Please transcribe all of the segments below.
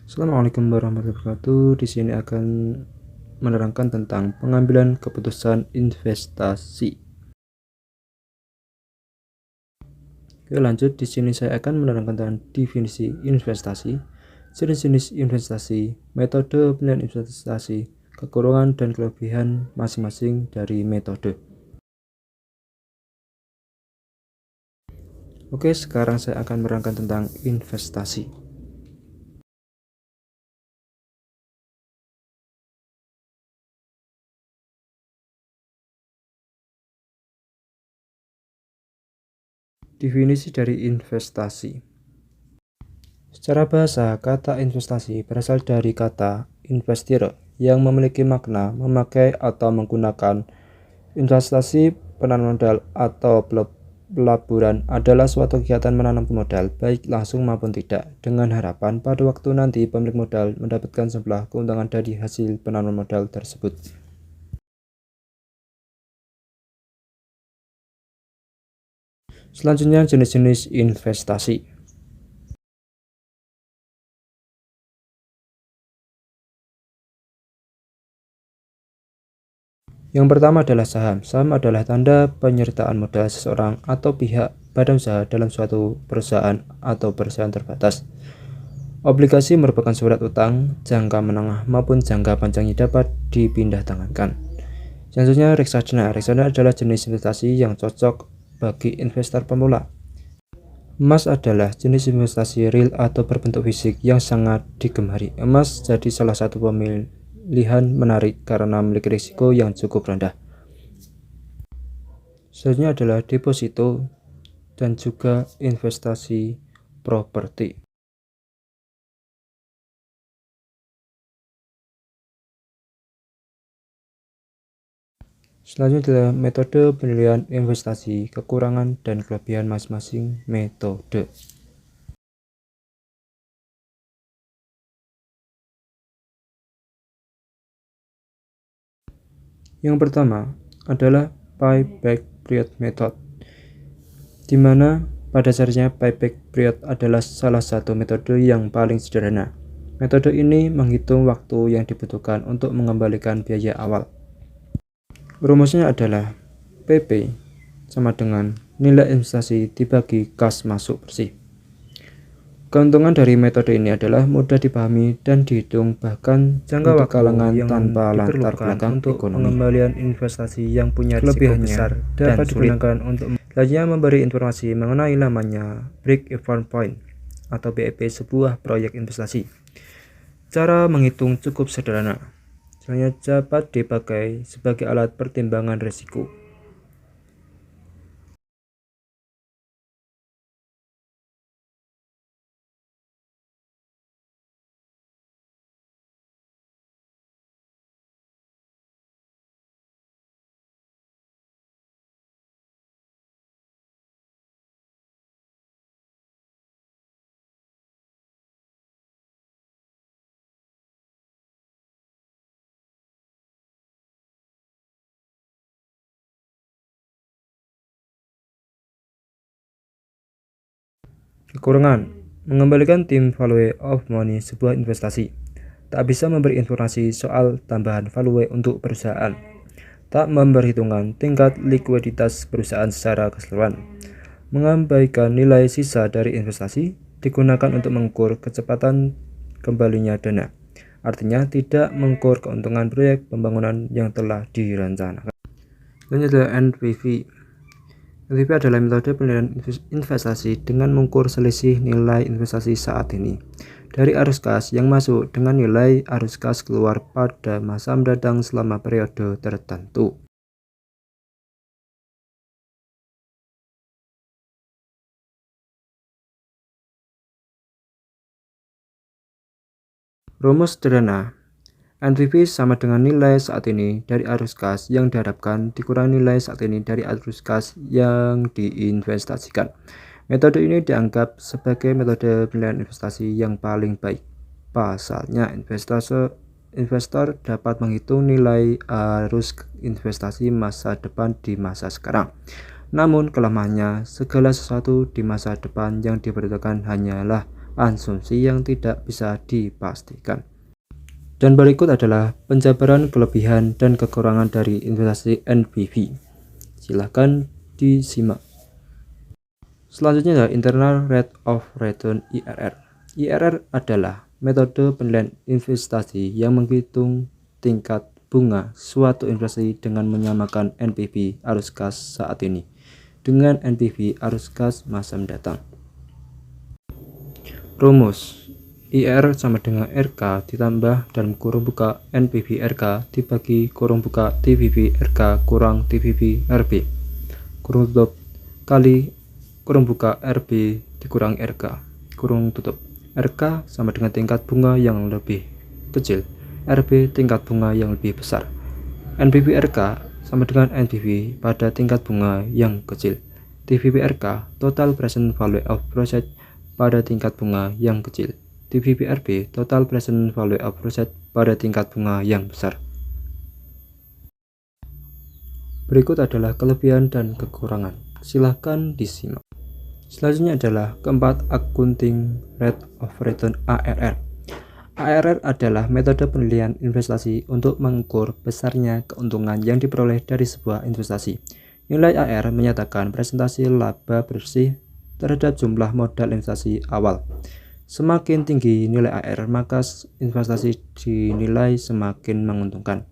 Assalamualaikum warahmatullahi wabarakatuh. Di sini akan menerangkan tentang pengambilan keputusan investasi. Oke, lanjut. Di sini saya akan menerangkan tentang definisi investasi, jenis-jenis investasi, metode penilaian investasi, kekurangan dan kelebihan masing-masing dari metode. Oke, sekarang saya akan menerangkan tentang investasi. Definisi dari investasi. Secara bahasa, kata investasi berasal dari kata investire yang memiliki makna memakai atau menggunakan. Investasi penanaman modal atau pelaburan adalah suatu kegiatan menanam modal, baik langsung maupun tidak, dengan harapan pada waktu nanti pemilik modal mendapatkan sebelah keuntungan dari hasil penanaman modal tersebut. Selanjutnya, jenis-jenis investasi. Yang pertama adalah saham. Saham adalah tanda penyertaan modal seseorang atau pihak badan usaha dalam suatu perusahaan atau perusahaan terbatas. Obligasi merupakan surat utang jangka menengah maupun jangka panjang yang dapat dipindah tangankan. Selanjutnya, reksadana. Reksadana adalah jenis investasi yang cocok bagi investor pemula. Emas adalah jenis investasi real atau berbentuk fisik yang sangat digemari. Emas jadi salah satu pilihan menarik karena memiliki risiko yang cukup rendah. Selanjutnya adalah deposito dan juga investasi properti. Selanjutnya adalah metode penilaian investasi, kekurangan dan kelebihan masing-masing metode. Yang pertama adalah payback period method, di mana pada dasarnya payback period adalah salah satu metode yang paling sederhana. Metode ini menghitung waktu yang dibutuhkan untuk mengembalikan biaya awal. Rumusnya adalah PP sama dengan nilai investasi dibagi kas masuk bersih. Keuntungan dari metode ini adalah mudah dipahami dan dihitung, bahkan jangka waktu kalangan tanpa latar belakang untuk ekonomi. Pengembalian investasi yang punya risiko besar dapat digunakan untuk selanjutnya memberi informasi mengenai namanya break-even point atau BEP sebuah proyek investasi. Cara menghitung cukup sederhana. Selanjutnya dapat dipakai sebagai alat pertimbangan risiko. Kekurangan: mengembalikan time value of money sebuah investasi. Tak bisa memberi informasi soal tambahan value untuk perusahaan. Tak memperhitungkan tingkat likuiditas perusahaan secara keseluruhan. Mengabaikan nilai sisa dari investasi digunakan untuk mengukur kecepatan kembalinya dana. Artinya tidak mengukur keuntungan proyek pembangunan yang telah direncanakan. Selanjutnya adalah NPV. NPV adalah metode penilaian investasi dengan mengukur selisih nilai investasi saat ini dari arus kas yang masuk dengan nilai arus kas keluar pada masa mendatang selama periode tertentu. Rumus sederhana: NPV sama dengan nilai saat ini dari arus kas yang diharapkan dikurangi nilai saat ini dari arus kas yang diinvestasikan. Metode ini dianggap sebagai metode penilaian investasi yang paling baik. Pasalnya, investor dapat menghitung nilai arus investasi masa depan di masa sekarang. Namun kelemahannya, segala sesuatu di masa depan yang diperhitungkan hanyalah asumsi yang tidak bisa dipastikan. Dan berikut adalah penjabaran kelebihan dan kekurangan dari investasi NPV. Silahkan disimak. Selanjutnya adalah Internal Rate of Return (IRR). IRR adalah metode penilaian investasi yang menghitung tingkat bunga suatu investasi dengan menyamakan NPV arus kas saat ini dengan NPV arus kas masa mendatang. Rumus: IRR sama dengan RK ditambah dalam kurung buka NPV RK dibagi kurung buka TPV RK kurang TPV RB kurung tutup kali kurung buka RB dikurangi RK kurung tutup. RK sama dengan tingkat bunga yang lebih kecil, RB tingkat bunga yang lebih besar. NPV RK sama dengan NPV pada tingkat bunga yang kecil. TPV RK total present value of project pada tingkat bunga yang kecil. TPV RB total present value of project pada tingkat bunga yang besar. Berikut adalah kelebihan dan kekurangan. Silahkan disimak. Selanjutnya adalah keempat, Accounting Rate of Return (ARR). ARR adalah metode penilaian investasi untuk mengukur besarnya keuntungan yang diperoleh dari sebuah investasi. Nilai ARR menyatakan presentasi laba bersih terhadap jumlah modal investasi awal. Semakin tinggi nilai ARR, maka investasi dinilai semakin menguntungkan.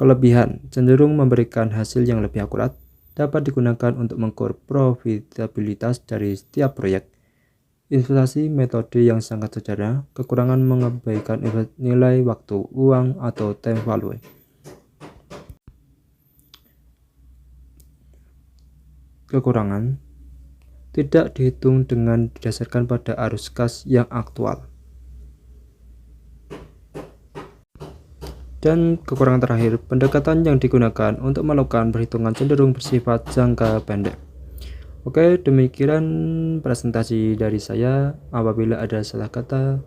Kelebihan: cenderung memberikan hasil yang lebih akurat, dapat digunakan untuk mengukur profitabilitas dari setiap proyek. Investasi metode yang sangat sederhana. Kekurangan: mengabaikan nilai waktu, uang, atau time value. Kekurangan: tidak dihitung dengan didasarkan pada arus kas yang aktual. Dan kekurangan terakhir, pendekatan yang digunakan untuk melakukan perhitungan cenderung bersifat jangka pendek. Oke, demikian presentasi dari saya. Apabila ada salah kata,